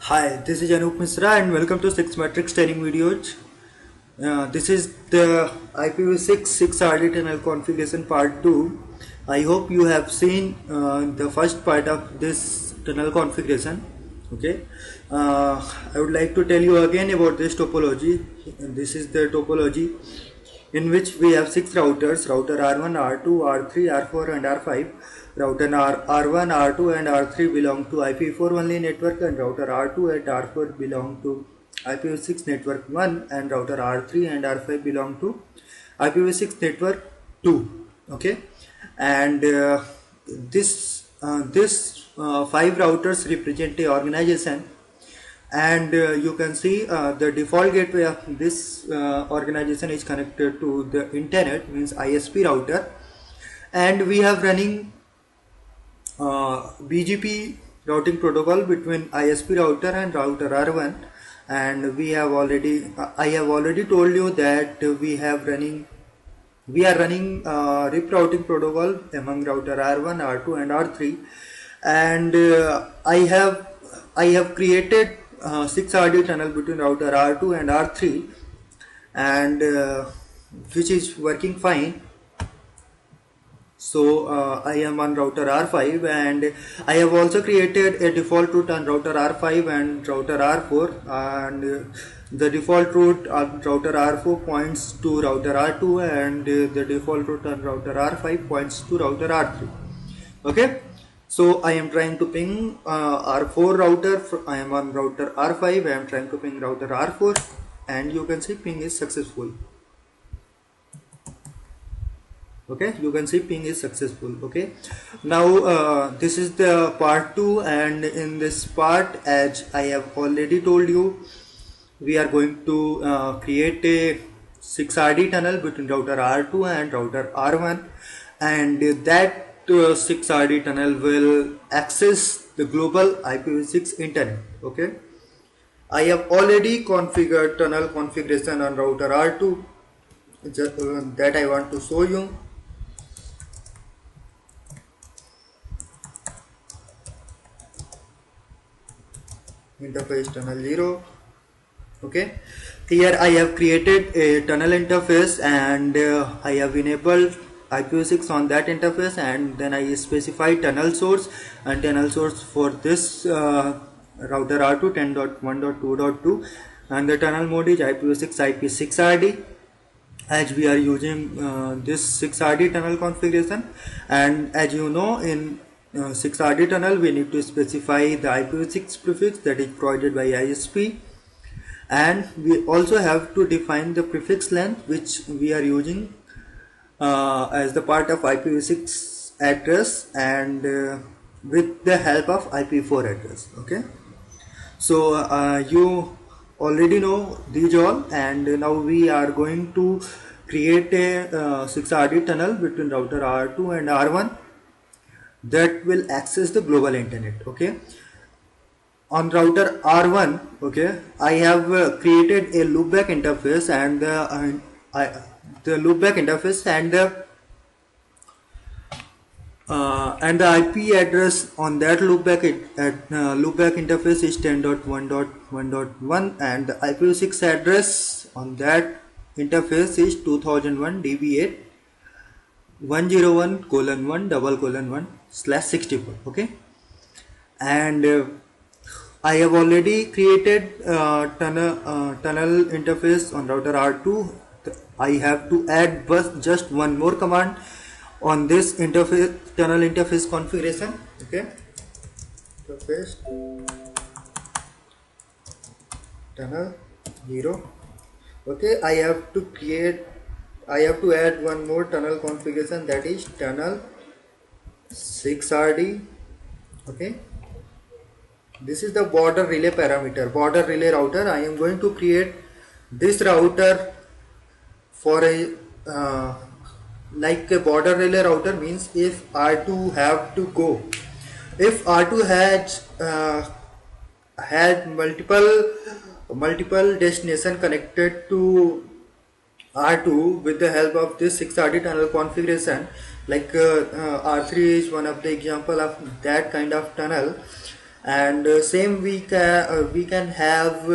Hi, this is Anoop Mishra and welcome to 6 Matrix training videos. This is the IPv6 6RD tunnel configuration part 2. I hope you have seen the first part of this tunnel configuration. Okay, I would like to tell you again about this topology. This is the topology in which we have 6 routers: router R1, R2, R3, R4 and R5. Router R1, R2 and R3 belong to IP4 only network, and router R2 and R4 belong to IPv6 network 1, and router R3 and R5 belong to IPv6 network 2. Okay, and this 5 routers represent a organization, and you can see the default gateway of this organization is connected to the internet, means ISP router, and we have running BGP routing protocol between ISP router and router R1, and we have already I have already told you that we are running RIP routing protocol among router R1, R2 and R3, and I have created 6RD tunnel between router R2 and R3, and which is working fine. So I am on router R5, and I have also created a default route on router R5 and router R4, and the default route on router R4 points to router R2, and the default route on router R5 points to router R3. Okay, so I am trying to ping R4 router. I am on router R5. I am trying to ping router R4, and you can see ping is successful. Okay, you can see ping is successful. Okay, now this is the part 2, and in this part, as I have already told you, we are going to create a 6RD tunnel between router R2 and router R1, and that 6RD tunnel will access the global IPv6 internet. Okay, I have already configured tunnel configuration on router R2 that I want to show you. Interface tunnel 0. Okay, here I have created a tunnel interface, and I have enabled IPv6 on that interface, and then I specify tunnel source, and tunnel source for this router R2 10.1.2.2, and the tunnel mode is IPv6 IP6RD, as we are using this 6RD tunnel configuration. And as you know, in 6RD tunnel we need to specify the IPv6 prefix that is provided by ISP, and we also have to define the prefix length which we are using as the part of IPv6 address, and with the help of IP4 address. Okay, so you already know these all, and now we are going to create a 6RD tunnel between router R2 and R1 that will access the global internet. Okay, on router R1, okay, I have created a loopback interface, and the loopback interface and the IP address on that loopback interface is 10.1.1.1, and the IPv6 address on that interface is 2001 DB8 101:1:1/64. Okay, and I have already created tunnel interface on router R2. I have to add just one more command on this interface tunnel interface configuration. Okay, interface tunnel 0. Okay, I have to add one more tunnel configuration, that is tunnel 6RD. okay, this is the border relay parameter, border relay router. I am going to create this router for a like a border relay router, means if R2 have to go, if R2 had multiple destination connected to R2 with the help of this 6RD tunnel configuration, like R3 is one of the example of that kind of tunnel. and same we can have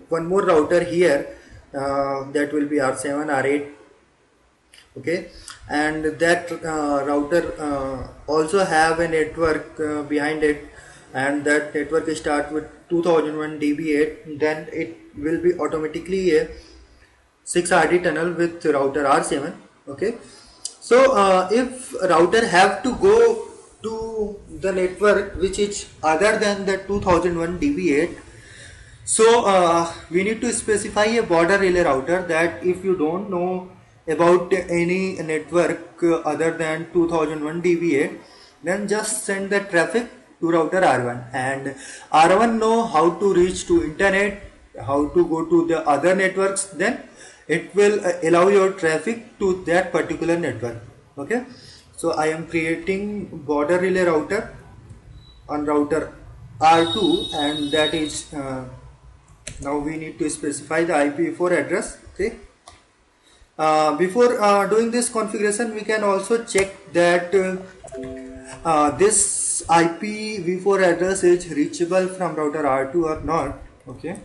one more router here, that will be R7 R8. Okay, and that router also have a network behind it, and that network start with 2001 db8, then it will be automatically a 6 RD tunnel with router R7. Okay, so if router have to go to the network which is other than the 2001 db8, so we need to specify a border relay router, that if you don't know about any network other than 2001 dba, then just send the traffic to router R1, and R1 know how to reach to internet, how to go to the other networks, then it will allow your traffic to that particular network. Okay, so I am creating border relay router on router R2, and that is now we need to specify the IPv4 address. Okay, before doing this configuration, we can also check that this IPv4 address is reachable from router R2 or not. Okay,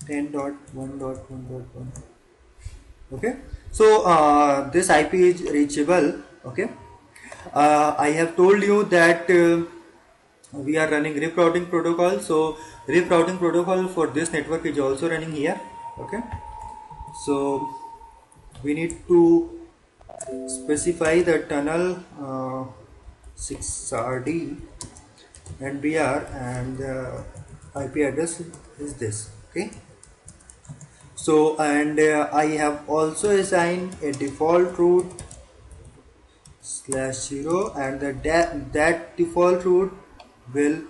10.1.1.1. Okay, so this IP is reachable. Okay, I have told you that we are running RIP routing protocol, so RIP routing protocol for this network is also running here. Okay, so we need to specify the tunnel 6RD and BR, and IP address is this. Okay, so and I have also assigned a default route /0, and that default route will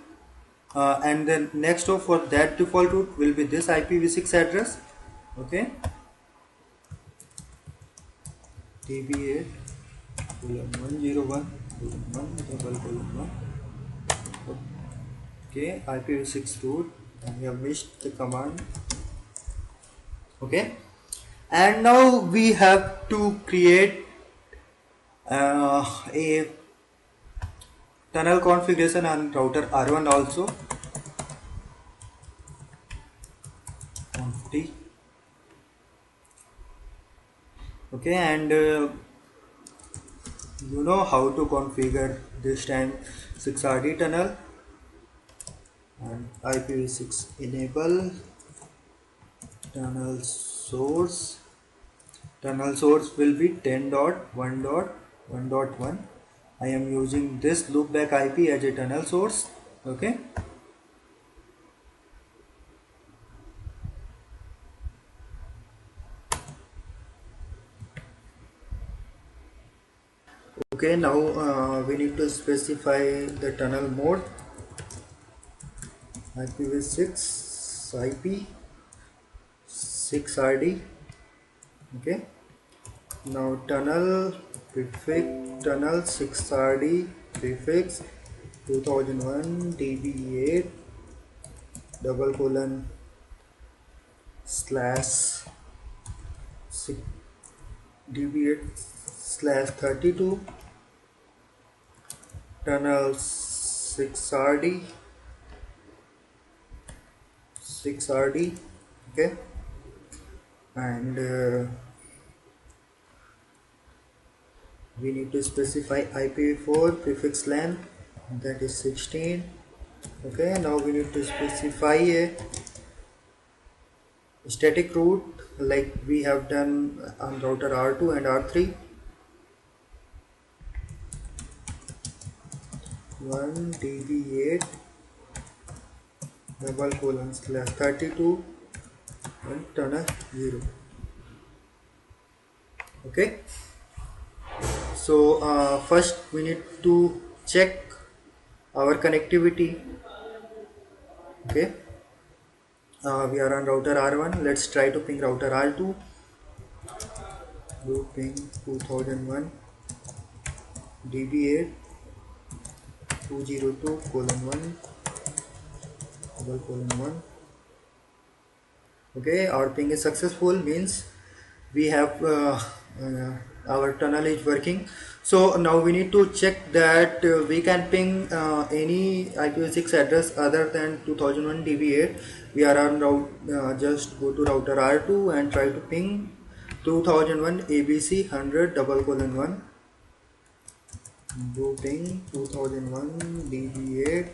and then next hop for that default route will be this IPv6 address. Okay, db8 101.1.1. Okay, IPv6 route. I have missed the command. Okay, and now we have to create a tunnel configuration on router R1 also. Conf. Okay, and you know how to configure this time 6RD tunnel, and IPv6 enable tunnel source. Tunnel source will be 10.1.1.1. I am using this loopback IP as a tunnel source. Okay, okay, now we need to specify the tunnel mode. IPv6 IP 6RD. Okay, now tunnel prefix tunnel 6RD prefix 2001 db8 double colon slash db8 slash 32 tunnel 6RD. Okay, and we need to specify IPv4 prefix length, that is 16. Okay, now we need to specify a static route like we have done on router R2 and R3. 1 db8 double colon slash 32 and tunnel 0. Okay, so first we need to check our connectivity. Okay, we are on router R1. Let's try to ping router R2. Go ping 2001 db8 202:1 double colon 1. Okay, our ping is successful, means we have our tunnel is working. So now we need to check that we can ping any IPv6 address other than 2001 DB8. We are on route, just go to router R2 and try to ping 2001 ABC 100:1. Go ping 2001 DB8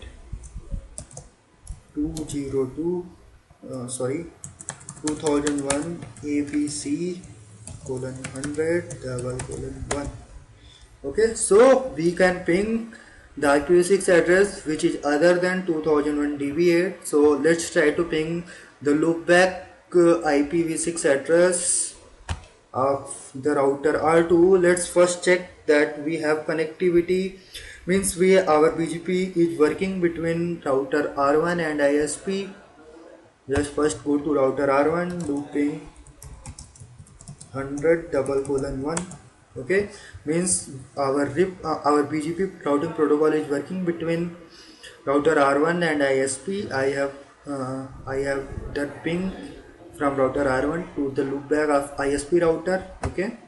202 sorry 2001 ABC colon 100:1. Okay, so we can ping the IPv6 address which is other than 2001 DB8. So let's try to ping the loopback IPv6 address of the router R2. Let's first check that we have connectivity, means our BGP is working between router R1 and ISP. Just first go to router R1, do ping 100:1. Okay, means our BGP routing protocol is working between router R1 and ISP. I have that ping from router R1 to the loopback of ISP router. Okay,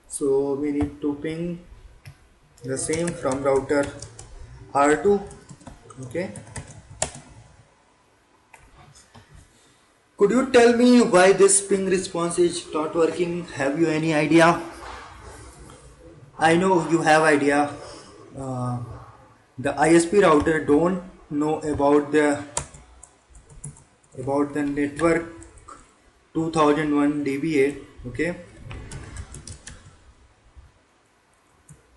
so we need to ping the same from router R2. Okay, could you tell me why this ping response is not working? Have you any idea? I know you have idea. Uh, the ISP router don't know about the network 2001 DB8. Okay,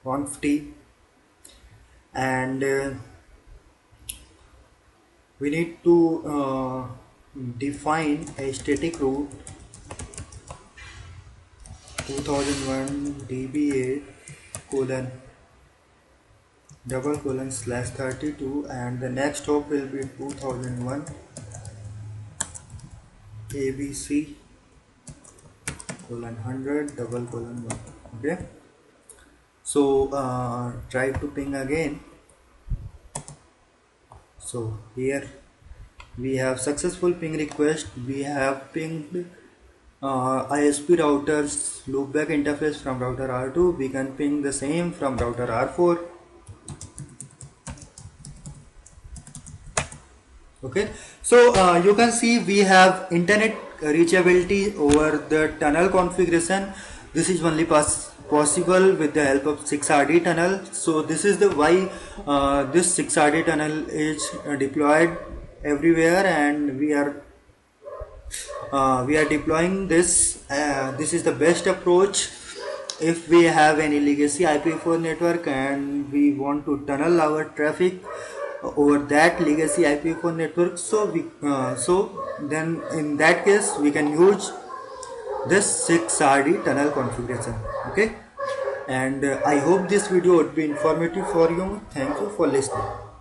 150, and we need to define a static route 2001 DB8 colon /32, and the next hop will be 2001 ABC colon 100:1. Okay, so try to ping again. So here we have successful ping request. We have pinged ISP router's loopback interface from router R2. We can ping the same from router R4. Okay, so you can see we have internet reachability over the tunnel configuration. This is only possible with the help of 6RD tunnel. So this is the why this 6RD tunnel is deployed everywhere, and we are deploying this. This is the best approach if we have any legacy IPv4 network and we want to tunnel our traffic over that legacy IPv4 network. So then in that case we can use this 6RD tunnel configuration. Okay, and I hope this video would be informative for you. Thank you for listening.